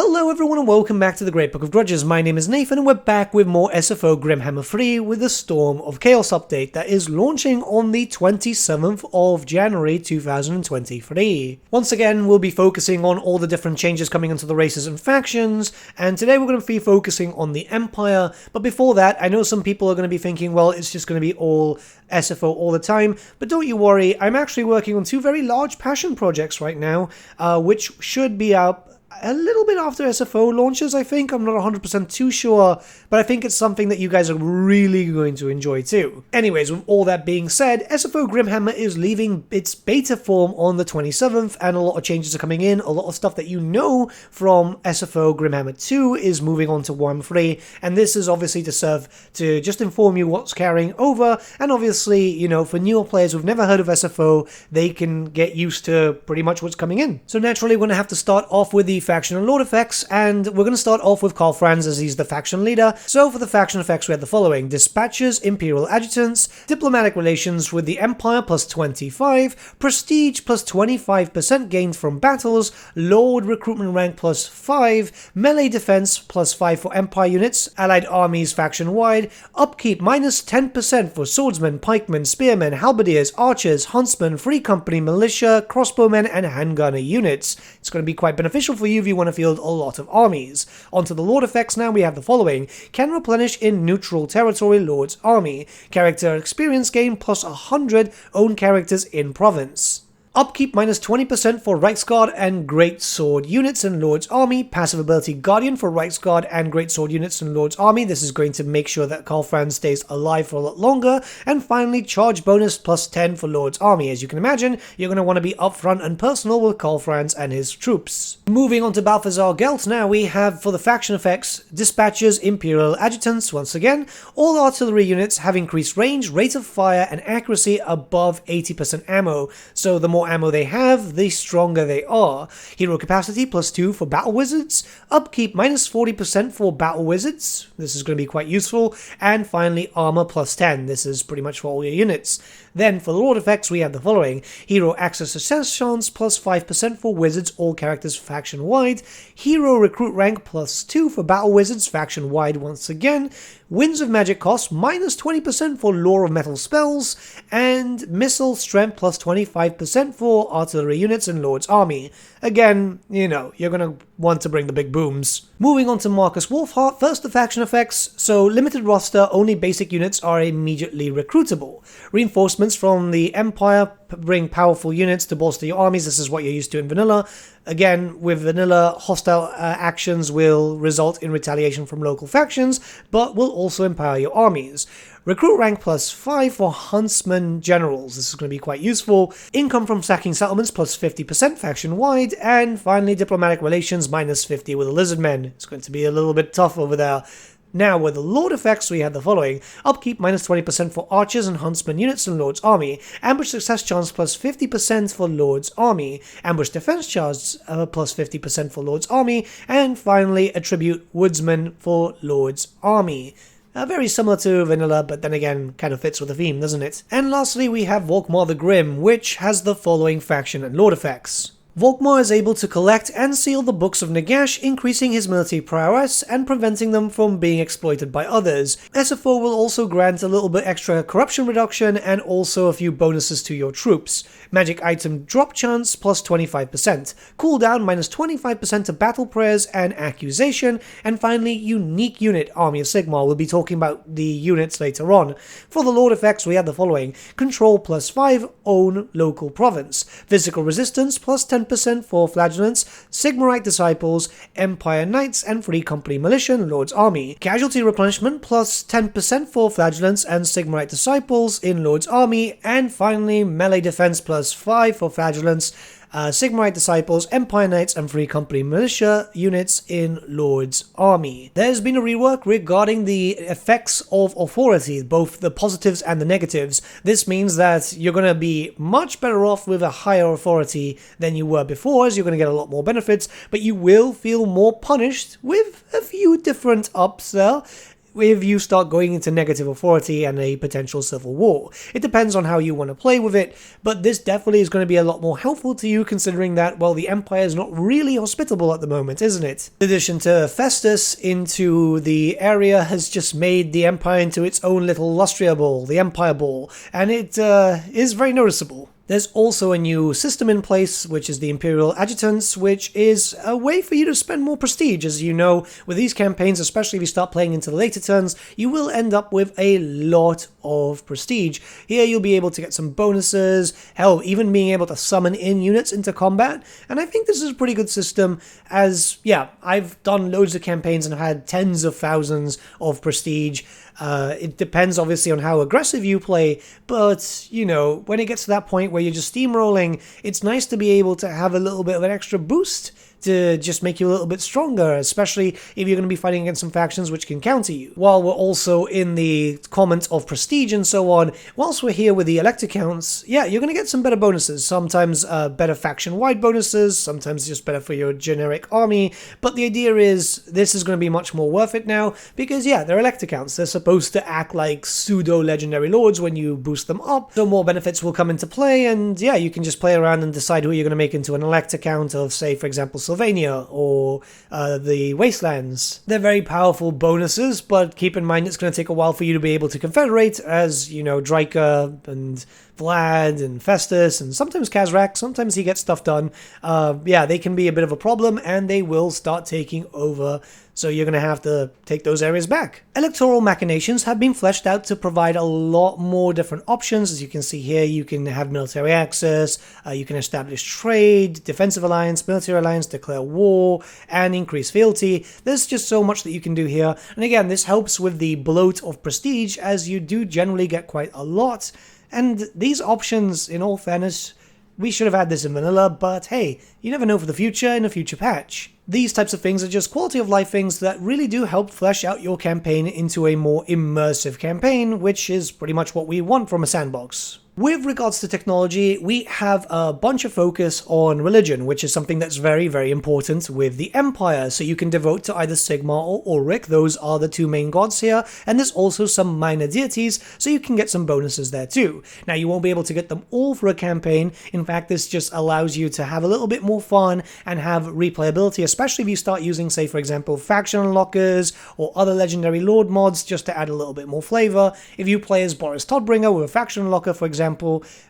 Hello everyone and welcome back to the Great Book of Grudges. My name is Nathan and we're back with more SFO Grimhammer 3 with the Storm of Chaos update that is launching on the 27th of January 2023. Once again, we'll be focusing on all the different changes coming into the races and factions, and today we're going to be focusing on the Empire. But before that, I know some people are going to be thinking, well, it's just going to be all SFO all the time, but don't you worry, I'm actually working on two very large passion projects right now, which should be out a little bit after SFO launches, I think. I'm not 100% too sure, but I think it's something that you guys are really going to enjoy too. Anyways, with all that being said, SFO Grimhammer is leaving its beta form on the 27th, and a lot of changes are coming in. A lot of stuff that you know from SFO Grimhammer 2 is moving on to Warhammer 3, and this is obviously to serve to just inform you what's carrying over, and obviously, you know, for newer players who've never heard of SFO, they can get used to pretty much what's coming in. So naturally, we're going to have to start off with the faction and lord effects, and we're going to start off with Karl Franz as he's the faction leader. So for the faction effects we had the following: Dispatches, Imperial Adjutants, Diplomatic Relations with the Empire plus 25, Prestige plus 25% gained from battles, Lord Recruitment rank plus 5, Melee Defense plus 5 for Empire units, Allied armies faction wide, Upkeep minus 10% for Swordsmen, Pikemen, Spearmen, Halberdiers, Archers, Huntsmen, Free Company, Militia, Crossbowmen, and Handgunner units. It's going to be quite beneficial for you if you want to field a lot of armies. Onto the Lord effects now, we have the following: can replenish in neutral territory Lord's army, character experience gain plus 100 own characters in province. Upkeep minus 20% for Reichsguard and Great Sword units in Lord's Army. Passive ability Guardian for Reichsguard and Great Sword units in Lord's Army. This is going to make sure that Karl Franz stays alive for a lot longer. And finally, charge bonus plus 10 for Lord's Army. As you can imagine, you're going to want to be upfront and personal with Karl Franz and his troops. Moving on to Balthazar Gelt now, we have for the faction effects, Dispatches, Imperial Adjutants. Once again, all artillery units have increased range, rate of fire, and accuracy above 80% ammo. So the more ammo they have, the stronger they are. Hero capacity plus 2 for battle wizards, upkeep minus 40% for battle wizards, this is going to be quite useful, and finally armor plus 10, this is pretty much for all your units. Then for the Lord effects we have the following: Hero access success chance plus 5% for wizards, all characters faction wide, Hero recruit rank plus 2 for battle wizards faction wide once again, Winds of Magic cost minus 20% for Lore of Metal spells, and Missile Strength plus 25% for artillery units in Lord's Army. Again, you know, you're going to want to bring the big booms. Moving on to Marcus Wolfheart, first the faction effects. So limited roster, only basic units are immediately recruitable. Reinforcements from the Empire bring powerful units to bolster your armies. This is what you're used to in vanilla. Again, with vanilla, hostile actions will result in retaliation from local factions, but will also empower your armies. Recruit rank plus 5 for Huntsman Generals. This is going to be quite useful. Income from sacking settlements plus 50% faction wide. And finally, Diplomatic Relations minus 50 with the Lizardmen. It's going to be a little bit tough over there. Now, with the Lord effects, we have the following: Upkeep minus 20% for Archers and Huntsman units in Lord's Army, Ambush success chance plus 50% for Lord's Army, Ambush defense chance plus 50% for Lord's Army, and finally, Attribute Woodsman for Lord's Army. Very similar to vanilla, but then again, kind of fits with the theme, doesn't it? And lastly, we have Volkmar the Grim, which has the following faction and Lord effects. Volkmar is able to collect and seal the Books of Nagash, increasing his military prowess and preventing them from being exploited by others. SFO will also grant a little bit extra corruption reduction and also a few bonuses to your troops. Magic item drop chance plus 25%, cooldown minus 25% to battle prayers and accusation, and finally unique unit Army of Sigmar. We'll be talking about the units later on. For the Lord effects we have the following: Control plus 5, own local province, physical resistance plus 10% for Flagellants, Sigmarite Disciples, Empire Knights, and Free Company Militia in Lord's Army. Casualty replenishment plus 10% for Flagellants and Sigmarite Disciples in Lord's Army. And finally, Melee Defense plus 5 for Flagellants, Sigmarite Disciples, Empire Knights, and Free Company Militia units in Lord's Army. There's been a rework regarding the effects of authority, both the positives and the negatives. This means that you're going to be much better off with a higher authority than you were before, as you're going to get a lot more benefits, but you will feel more punished with a few different ups there. if you start going into negative authority and a potential civil war. It depends on how you want to play with it, but this definitely is going to be a lot more helpful to you considering that, well, the Empire is not really hospitable at the moment, isn't it? In addition to Festus into the area has just made the Empire into its own little Lustria ball, the Empire ball, and it is very noticeable. There's also a new system in place, which is the Imperial Adjutants, which is a way for you to spend more prestige. As you know, with these campaigns, especially if you start playing into the later turns, you will end up with a lot of prestige. Here you'll be able to get some bonuses, hell, even being able to summon in units into combat, and I think this is a pretty good system as, yeah, I've done loads of campaigns and have had tens of thousands of prestige. It depends obviously on how aggressive you play, but you know, when it gets to that point where you're just steamrolling, it's nice to be able to have a little bit of an extra boost to just make you a little bit stronger, especially if you're going to be fighting against some factions which can counter you. While we're also in the comment of prestige and so on, whilst we're here with the elector counts, yeah, you're going to get some better bonuses. Sometimes better faction-wide bonuses, sometimes just better for your generic army, but the idea is this is going to be much more worth it now, because yeah, they're elector counts. They're supposed to act like pseudo-legendary lords when you boost them up, so more benefits will come into play, and yeah, you can just play around and decide who you're going to make into an elector count of, say, for example, Sylvania or the Wastelands. They're very powerful bonuses, but keep in mind it's going to take a while for you to be able to confederate, as, you know, Draika and Vlad and Festus and sometimes Kazrak, sometimes he gets stuff done. Yeah, they can be a bit of a problem and they will start taking over, so you're going to have to take those areas back. Electoral machinations have been fleshed out to provide a lot more different options. As you can see here, you can have military access, you can establish trade, defensive alliance, military alliance, declare war, and increase fealty. There's just so much that you can do here, and again, this helps with the bloat of prestige, as you do generally get quite a lot. And these options, in all fairness, we should have had this in vanilla, but hey, you never know for the future in a future patch. These types of things are just quality of life things that really do help flesh out your campaign into a more immersive campaign, which is pretty much what we want from a sandbox. With regards to technology, we have a bunch of focus on religion, which is something that's very, very important with the Empire. So you can devote to either Sigmar or Ulrich, those are the two main gods here, and there's also some minor deities, so you can get some bonuses there too. Now, you won't be able to get them all for a campaign. In fact, this just allows you to have a little bit more fun and have replayability, especially if you start using, say, for example, faction unlockers or other legendary lord mods, just to add a little bit more flavor. If you play as Boris Todbringer with a faction unlocker, for example,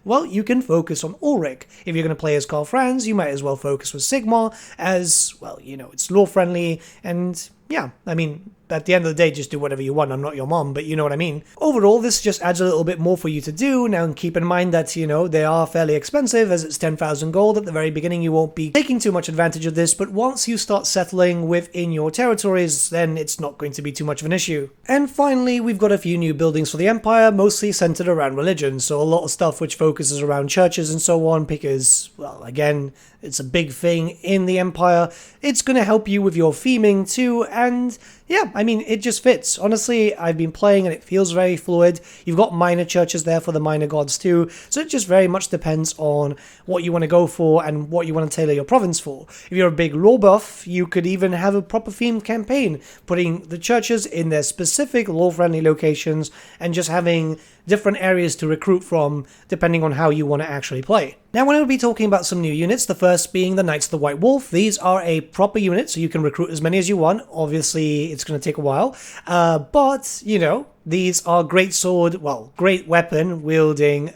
well, you can focus on Ulrich. If you're going to play as Karl Franz, you might as well focus with Sigmar, as, well, you know, it's lore-friendly, and yeah, I mean, at the end of the day, just do whatever you want. I'm not your mom, but you know what I mean. Overall, this just adds a little bit more for you to do. Now, keep in mind that, you know, they are fairly expensive, as it's 10,000 gold. At the very beginning, you won't be taking too much advantage of this, but once you start settling within your territories, then it's not going to be too much of an issue. And finally, we've got a few new buildings for the Empire, mostly centered around religion, so a lot of stuff which focuses around churches and so on, because, well, again, it's a big thing in the Empire. It's going to help you with your theming too, and yeah, I mean, it just fits. Honestly, I've been playing and it feels very fluid. You've got minor churches there for the minor gods too, so it just very much depends on what you want to go for and what you want to tailor your province for. If you're a big lore buff, you could even have a proper themed campaign, putting the churches in their specific lore-friendly locations and just having different areas to recruit from depending on how you want to actually play. Now, we're going to be talking about some new units, the first being the Knights of the White Wolf. These are a proper unit, so you can recruit as many as you want. Obviously, it's going to take a while, but, you know, these are great sword, well, great weapon wielding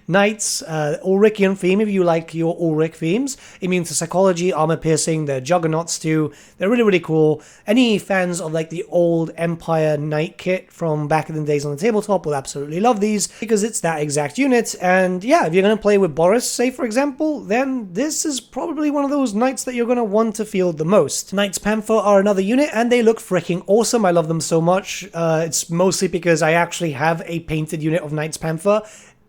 knights, Ulrichian theme if you like your Ulrich themes, immune to psychology, armor piercing, they're juggernauts too, they're really, really cool. Any fans of like the old Empire knight kit from back in the days on the tabletop will absolutely love these, because it's that exact unit, and yeah, if you're going to play with Boris, say for example, then this is probably one of those knights that you're going to want to field the most. Knights Panther are another unit, and they look freaking awesome. I love them so much. It's mostly because I actually have a painted unit of Knights Panther.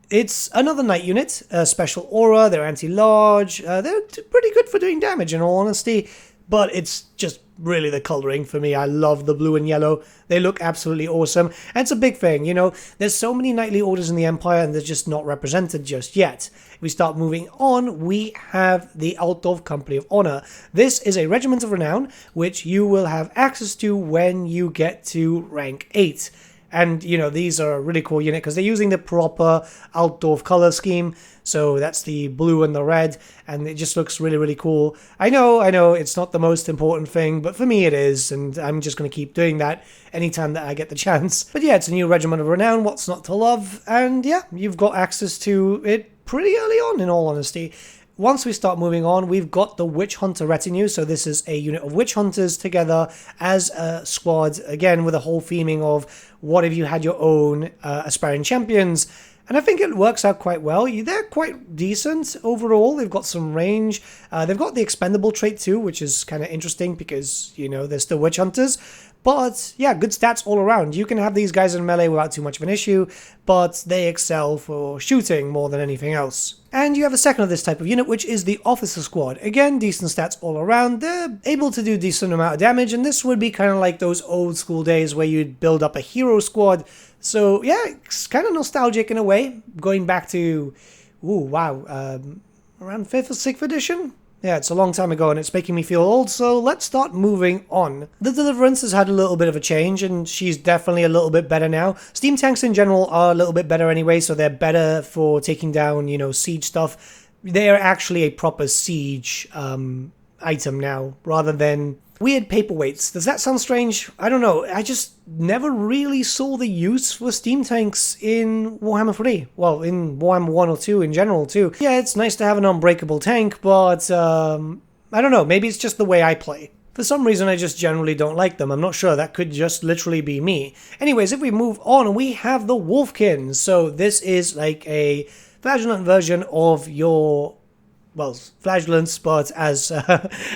It's another knight unit, special aura, they're anti-large, they're pretty good for doing damage in all honesty. but it's just really the coloring for me. I love the blue and yellow. They look absolutely awesome. And it's a big thing, you know, there's so many knightly orders in the Empire and they're just not represented just yet. If we start moving on, we have the Altdorf Company of Honor. This is a regiment of renown, which you will have access to when you get to rank 8. And, you know, these are a really cool unit because they're using the proper Altdorf color scheme. So that's the blue and the red, and it just looks really, really cool. I know, it's not the most important thing, but for me it is, and I'm just going to keep doing that anytime that I get the chance. But yeah, it's a new regiment of renown, what's not to love? And yeah, you've got access to it pretty early on, in all honesty. Once we start moving on, we've got the Witch Hunter Retinue. So this is a unit of Witch Hunters together as a squad, again, with a whole theming of what if you had your own aspiring champions. And I think it works out quite well. They're quite decent overall. They've got some range. They've got the expendable trait too, which is kind of interesting because, you know, they're still Witch Hunters. But yeah, good stats all around. You can have these guys in melee without too much of an issue, but they excel for shooting more than anything else. And you have a second of this type of unit, which is the Officer Squad. Again, decent stats all around. They're able to do decent amount of damage, and this would be kind of like those old school days where you'd build up a hero squad. So yeah, it's kind of nostalgic in a way, going back to, around 5th or 6th edition? Yeah, it's a long time ago and it's making me feel old, so let's start moving on. The Deliverance has had a little bit of a change and she's definitely a little bit better now. Steam tanks in general are a little bit better anyway, so they're better for taking down, you know, siege stuff. They're actually a proper siege item now, rather than weird paperweights. Does that sound strange? I don't know. I just never really saw the use for steam tanks in Warhammer 3. Well, in Warhammer 1 or 2 in general too. Yeah, it's nice to have an unbreakable tank, but I don't know. Maybe it's just the way I play. For some reason, I just generally don't like them. I'm not sure. That could just literally be me. Anyways, if we move on, we have the Wolfkins. So this is like a flagellant version of your, well, flagellants, but as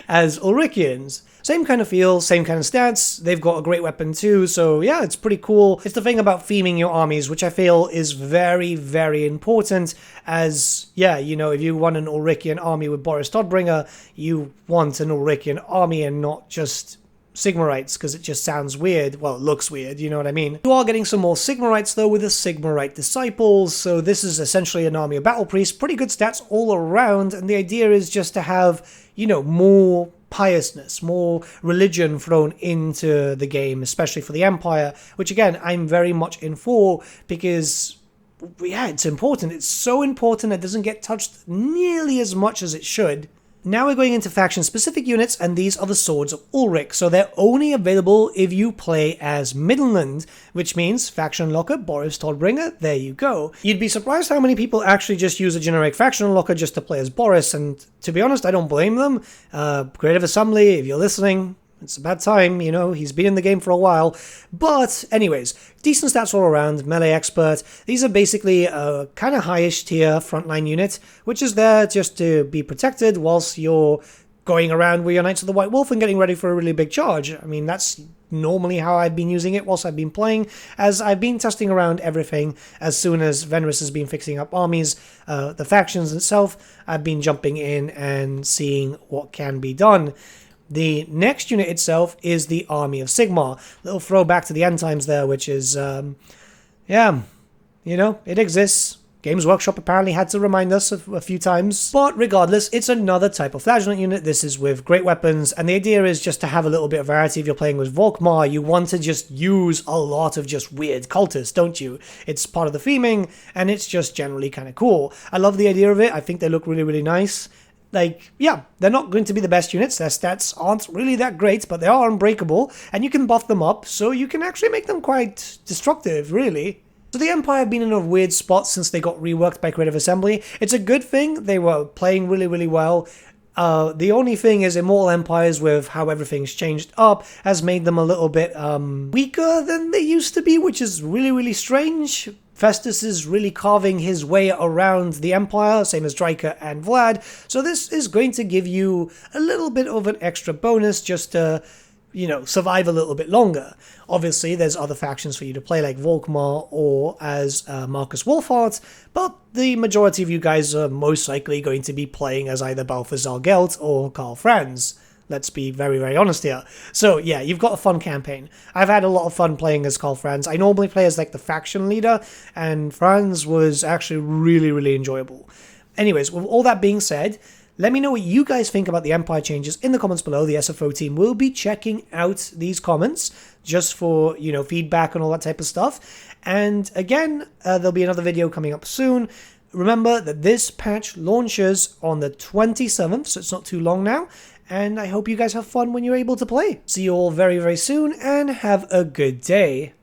Ulrichians. Same kind of feel, same kind of stats, they've got a great weapon too, so yeah, it's pretty cool. It's the thing about theming your armies, which I feel is very, very important, as, yeah, you know, if you want an Ulrichian army with Boris Todbringer, you want an Ulrichian army and not just Sigmarites, because it just sounds weird. Well, it looks weird, you know what I mean? You are getting some more Sigmarites though with the Sigmarite Disciples, so this is essentially an army of battle priests, pretty good stats all around, and the idea is just to have, you know, more piousness, more religion thrown into the game, especially for the Empire, which again, I'm very much in for, because yeah, it's important. It's so important it doesn't get touched nearly as much as it should. Now we're going into faction-specific units, and these are the Swords of Ulrich, so they're only available if you play as Midland, which means faction unlocker Boris Todbringer, there you go. You'd be surprised how many people actually just use a generic faction unlocker just to play as Boris, and to be honest, I don't blame them. Creative Assembly, if you're listening, it's about time, you know, he's been in the game for a while. But anyways, decent stats all around, melee expert. These are basically a kind of highish tier frontline unit, which is there just to be protected whilst you're going around with your Knights of the White Wolf and getting ready for a really big charge. I mean, that's normally how I've been using it whilst I've been playing, as I've been testing around everything. As soon as Venris has been fixing up armies, the factions itself, I've been jumping in and seeing what can be done. The next unit itself is the Army of Sigmar. Little throwback to the end times there, which is, yeah, you know, it exists. Games Workshop apparently had to remind us a few times. But regardless, it's another type of flagellant unit. This is with great weapons, and the idea is just to have a little bit of variety. If you're playing with Volkmar, you want to just use a lot of just weird cultists, don't you? It's part of the theming, and it's just generally kind of cool. I love the idea of it. I think they look really, really nice. Like, yeah, they're not going to be the best units. Their stats aren't really that great, but they are unbreakable, and you can buff them up, so you can actually make them quite destructive, really. So the Empire have been in a weird spot since they got reworked by Creative Assembly. It's a good thing. They were playing really, really well. The only thing is Immortal Empires, with how everything's changed up, has made them a little bit weaker than they used to be, which is really, really strange. Festus is really carving his way around the Empire, same as Dryker and Vlad, so this is going to give you a little bit of an extra bonus just to, you know, survive a little bit longer. Obviously, there's other factions for you to play, like Volkmar or as Marcus Wolfhart, but the majority of you guys are most likely going to be playing as either Balthazar Gelt or Karl Franz. Let's be very, very honest here. So yeah, you've got a fun campaign. I've had a lot of fun playing as Karl Franz. I normally play as like the faction leader, and Franz was actually really, really enjoyable. Anyways, with all that being said, let me know what you guys think about the Empire changes in the comments below. The SFO team will be checking out these comments just for, you know, feedback and all that type of stuff. And again, there'll be another video coming up soon. Remember that this patch launches on the 27th, so it's not too long now. And I hope you guys have fun when you're able to play. See you all very, very soon, and have a good day.